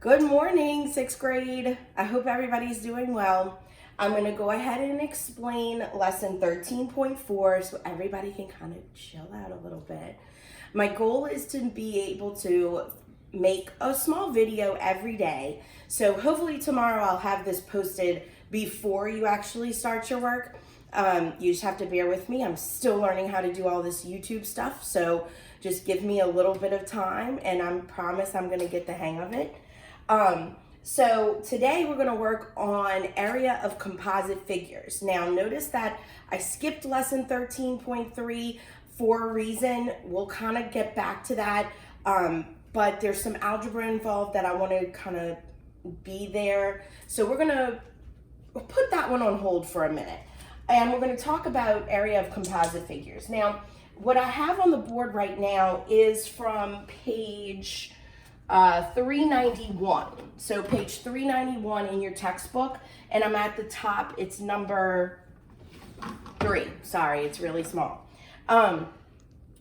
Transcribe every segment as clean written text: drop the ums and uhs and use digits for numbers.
Good morning, sixth grade. I hope everybody's doing well. I'm going to go ahead and explain lesson 13.4 so everybody can kind of chill out a little bit. My goal is to be able to make a small video every day. So hopefully tomorrow I'll have this posted before you actually start your work. You just have to bear with me. I'm still learning how to do all this YouTube stuff. So just give me a little bit of time and I promise I'm going to get the hang of it. So today we're going to work on area of composite figures. Now notice that I skipped lesson 13.3 for a reason. We'll kind of get back to that. But there's some algebra involved that I want to kind of be there. So we're going to put that one on hold for a minute. And we're going to talk about area of composite figures. Now, what I have on the board right now is from page 391. So page 391 in your textbook, and I'm at the top. It's number 3. Sorry, it's really small.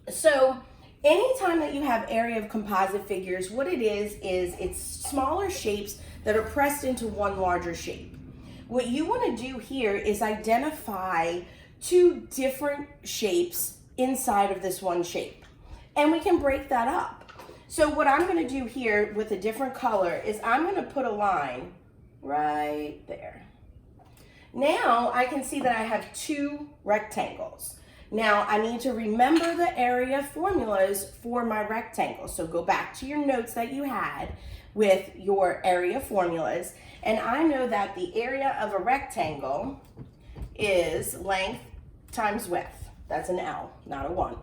So anytime that you have area of composite figures, what it is it's smaller shapes that are pressed into one larger shape. What you want to do here is identify two different shapes inside of this one shape, and we can break that up. So what I'm going to do here with a different color is I'm going to put a line right there. Now I can see that I have two rectangles. Now I need to remember the area formulas for my rectangle. So go back to your notes that you had with your area formulas. And I know that the area of a rectangle is length times width. That's an L, not a 1.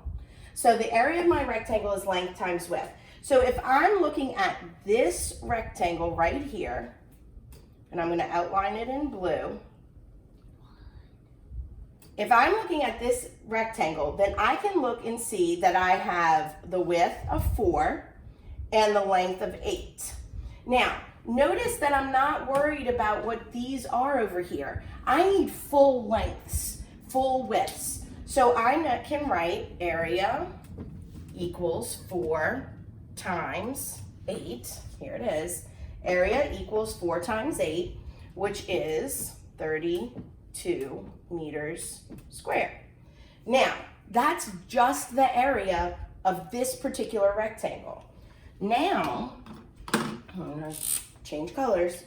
So the area of my rectangle is length times width. So if I'm looking at this rectangle right here, and I'm going to outline it in blue. If I'm looking at this rectangle, then I can look and see that I have the width of 4 and the length of 8. Now, notice that I'm not worried about what these are over here. I need full lengths, full widths. So I can write area equals 4 times 8. Here it is. Area equals 4 times 8, which is 32 meters squared. Now, that's just the area of this particular rectangle. Now, I'm going to change colors.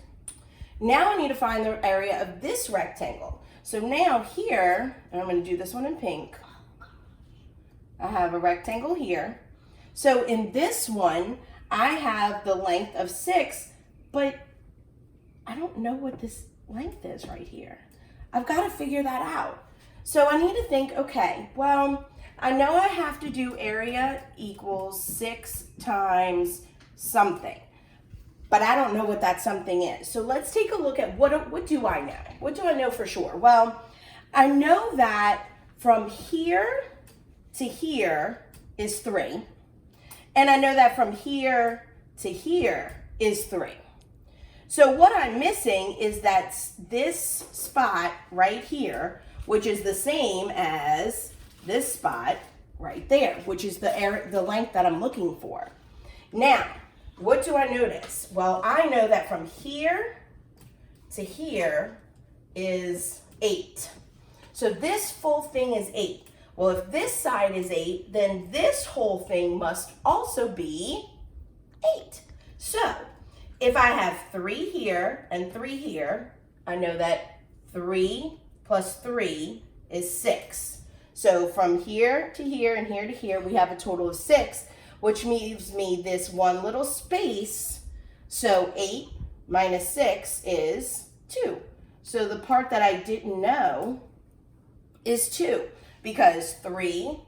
Now I need to find the area of this rectangle. So now here, and I'm going to do this one in pink, I have a rectangle here. So in this one, I have the length of 6, but I don't know what this length is right here. I've got to figure that out. So I need to think, okay, well, I know I have to do area equals 6 times something, but I don't know what that something is. So let's take a look at what do I know? What do I know for sure? Well, I know that from here to here is 3. And I know that from here to here is 3. So what I'm missing is that this spot right here, which is the same as this spot right there, which is the length that I'm looking for. Now, what do I notice? Well, I know that from here to here is 8. So this full thing is 8. Well, if this side is 8, then this whole thing must also be 8. So if I have 3 here and 3 here, I know that 3 plus 3 is 6. So from here to here and here to here, we have a total of 6, which leaves me this one little space. So 8 minus 6 is 2. So the part that I didn't know is 2. Because 3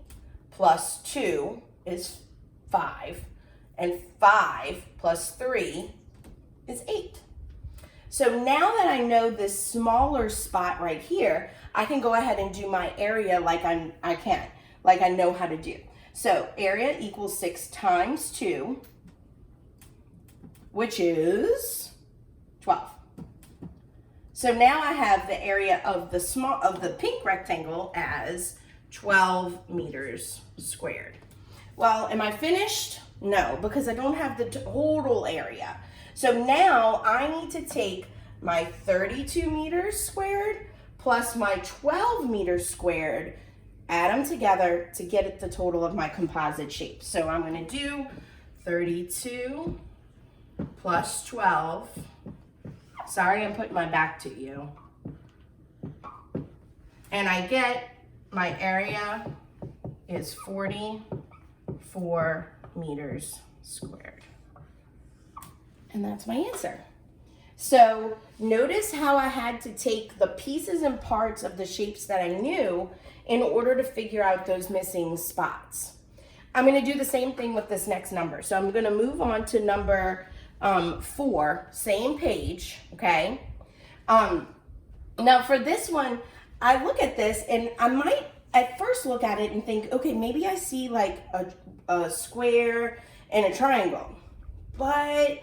plus 2 is 5, and 5 plus 3 is 8. So now that I know this smaller spot right here, I can go ahead and do my area like I know how to do. So area equals 6 times 2, which is 12. So now I have the area of the pink rectangle as 12 meters squared. Well, am I finished? No, because I don't have the total area. So now I need to take my 32 meters squared plus my 12 meters squared, add them together to get the total of my composite shape. So I'm going to do 32 plus 12. Sorry, I'm putting my back to you. And I get my area is 44 meters squared. And that's my answer. So notice how I had to take the pieces and parts of the shapes that I knew in order to figure out those missing spots. I'm going to do the same thing with this next number. So I'm going to move on to number 4, same page, okay? Now for this one, I look at this and I might at first look at it and think, okay, maybe I see like a square and a triangle, but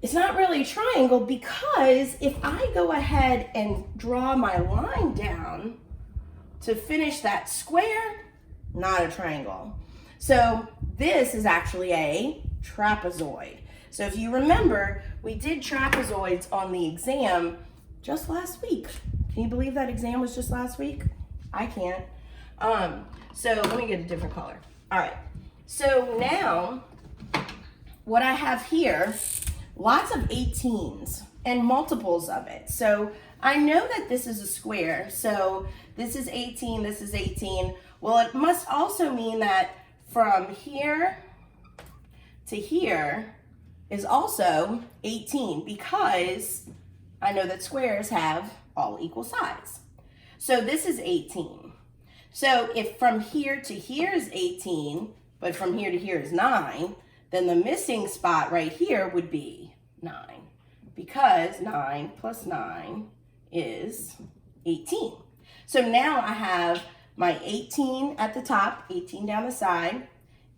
it's not really a triangle because if I go ahead and draw my line down to finish that square, not a triangle. So this is actually a trapezoid. So if you remember, we did trapezoids on the exam just last week. Can you believe that exam was just last week? I can't. So let me get a different color. All right. So now what I have here, lots of 18s and multiples of it. So I know that this is a square. So this is 18, this is 18. Well, it must also mean that from here to here is also 18 because I know that squares have all equal size. So this is 18. So if from here to here is 18, but from here to here is 9, then the missing spot right here would be 9 because 9 plus 9 is 18. So now I have my 18 at the top, 18 down the side,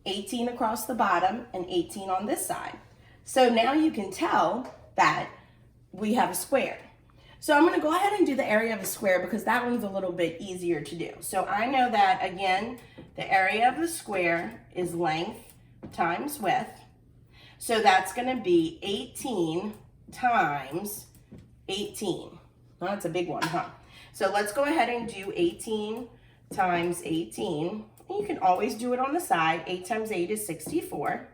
18 across the bottom, and 18 on this side. So now you can tell that we have a square. So I'm going to go ahead and do the area of a square because that one's a little bit easier to do. So I know that, again, the area of the square is length times width. So that's going to be 18 times 18. Well, that's a big one, huh? So let's go ahead and do 18 times 18. And you can always do it on the side. 8 times 8 is 64.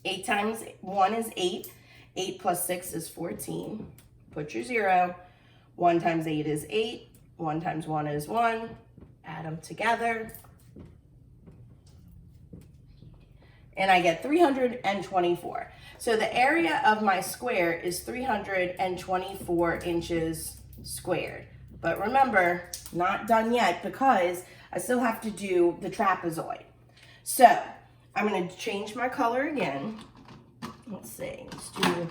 8 times 1 is 8. 8 plus 6 is 14. Put your 0. 1 times 8 is 8. 1 times 1 is 1. Add them together. And I get 324. So the area of my square is 324 inches squared. But remember, not done yet because I still have to do the trapezoid. So I'm going to change my color again. Let's see, let's do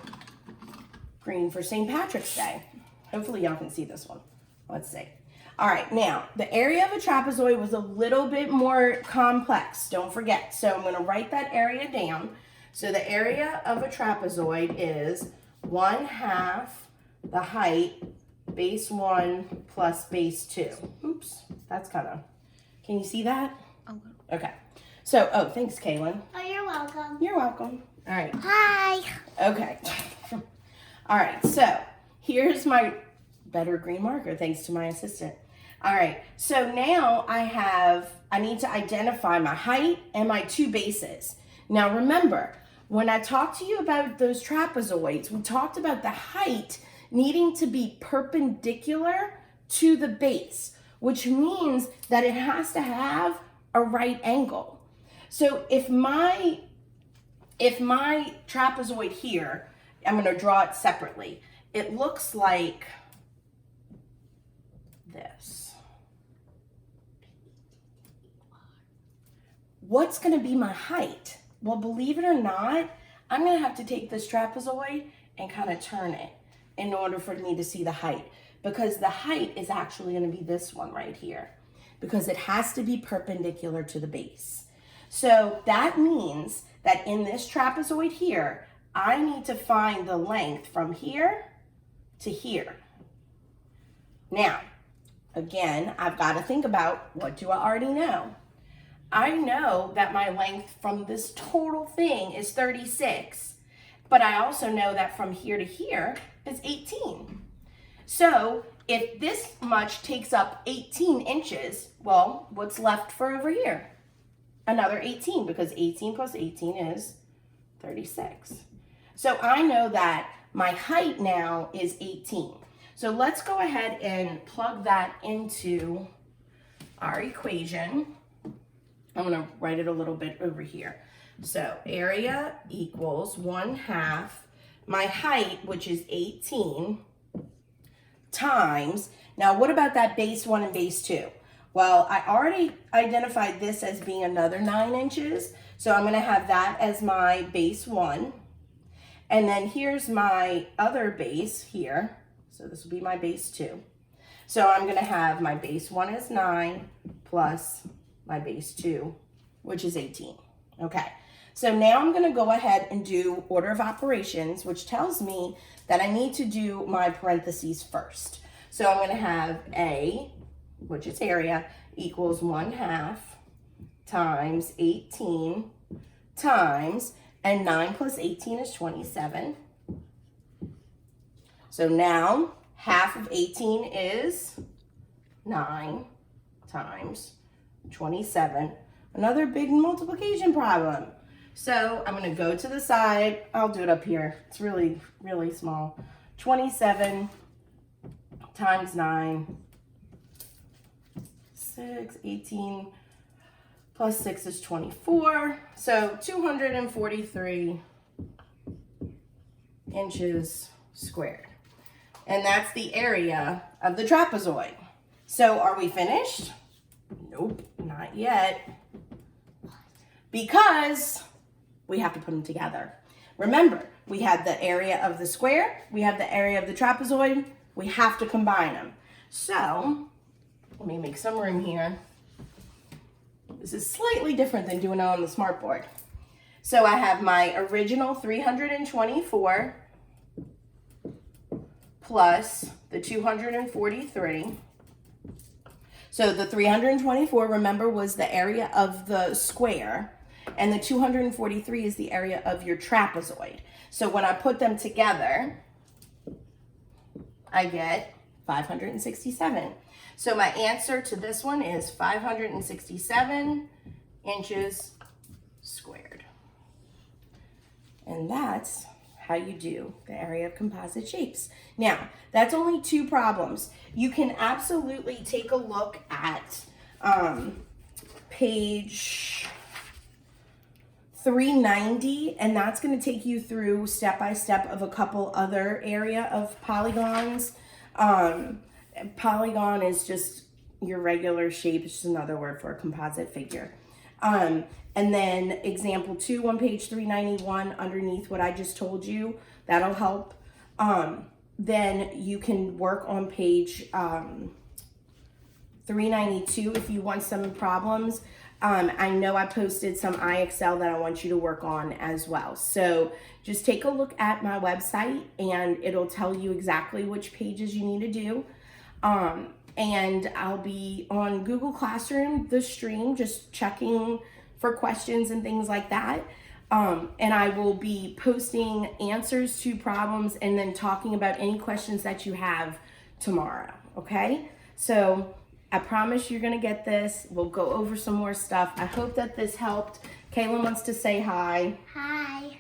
green for St. Patrick's Day. Hopefully y'all can see this one. Let's see. All right, now the area of a trapezoid was a little bit more complex, don't forget. So I'm going to write that area down. So the area of a trapezoid is 1/2 the height, base 1 plus base 2. Oops, that's kind of, can you see that? Okay. So, oh, thanks, Kaylin. Oh, you're welcome. You're welcome. All right. Hi. Okay. All right, so here's my better green marker, thanks to my assistant. All right, so now I need to identify my height and my 2 bases. Now remember, when I talked to you about those trapezoids, we talked about the height needing to be perpendicular to the base, which means that it has to have a right angle. So if my trapezoid here, I'm going to draw it separately. It looks like this. What's going to be my height? Well, believe it or not, I'm going to have to take this trapezoid and kind of turn it in order for me to see the height, because the height is actually going to be this one right here, because it has to be perpendicular to the base. So that means that in this trapezoid here, I need to find the length from here to here. Now, again, I've got to think about, what do I already know? I know that my length from this total thing is 36, but I also know that from here to here is 18. So if this much takes up 18 inches, well, what's left for over here? Another 18, because 18 plus 18 is 36. So I know that my height now is 18. So let's go ahead and plug that into our equation. I'm gonna write it a little bit over here. So area equals 1/2 my height, which is 18, times, now what about that base 1 and base 2? Well, I already identified this as being another 9 inches, so I'm gonna have that as my base 1. And then here's my other base here, so this will be my base 2. So I'm gonna have my base 1 is 9 plus my base 2, which is 18, okay. So now I'm gonna go ahead and do order of operations, which tells me that I need to do my parentheses first. So I'm gonna have A, which is area, equals 1/2 times 18 times, and 9 plus 18 is 27. So now half of 18 is 9 times 27. Another big multiplication problem. So I'm gonna go to the side. I'll do it up here. It's really, really small. 27 times 9, 6, 18 plus 6 is 24. So 243 inches squared. And that's the area of the trapezoid. So are we finished? Nope, not yet. Because we have to put them together. Remember, we had the area of the square, we have the area of the trapezoid, we have to combine them. So, let me make some room here. This is slightly different than doing it on the smartboard. So I have my original 324 plus the 243. So the 324, remember, was the area of the square, and the 243 is the area of your trapezoid. So when I put them together, I get 567. So my answer to this one is 567 inches squared. And that's how you do the area of composite shapes. Now, that's only 2 problems. You can absolutely take a look at page 390, and that's going to take you through step by step of a couple other area of polygons. Polygon is just your regular shape. It's just another word for a composite figure. And then example 2 on page 391 underneath what I just told you, that'll help. Then you can work on page 392 if you want some problems. I know I posted some IXL that I want you to work on as well. So just take a look at my website and it'll tell you exactly which pages you need to do. And I'll be on Google Classroom, the stream, just checking for questions and things like that. And I will be posting answers to problems and then talking about any questions that you have tomorrow, okay? So I promise you're gonna get this. We'll go over some more stuff. I hope that this helped. Kaylin wants to say hi. Hi.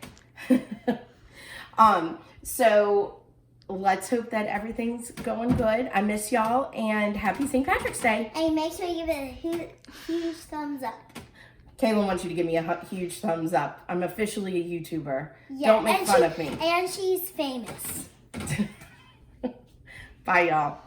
So let's hope that everything's going good. I miss y'all and happy St. Patrick's Day. And make sure you give it a huge thumbs up. Kaylin wants you to give me a huge thumbs up. I'm officially a YouTuber. Yeah, Don't make fun of me. And she's famous. Bye, y'all.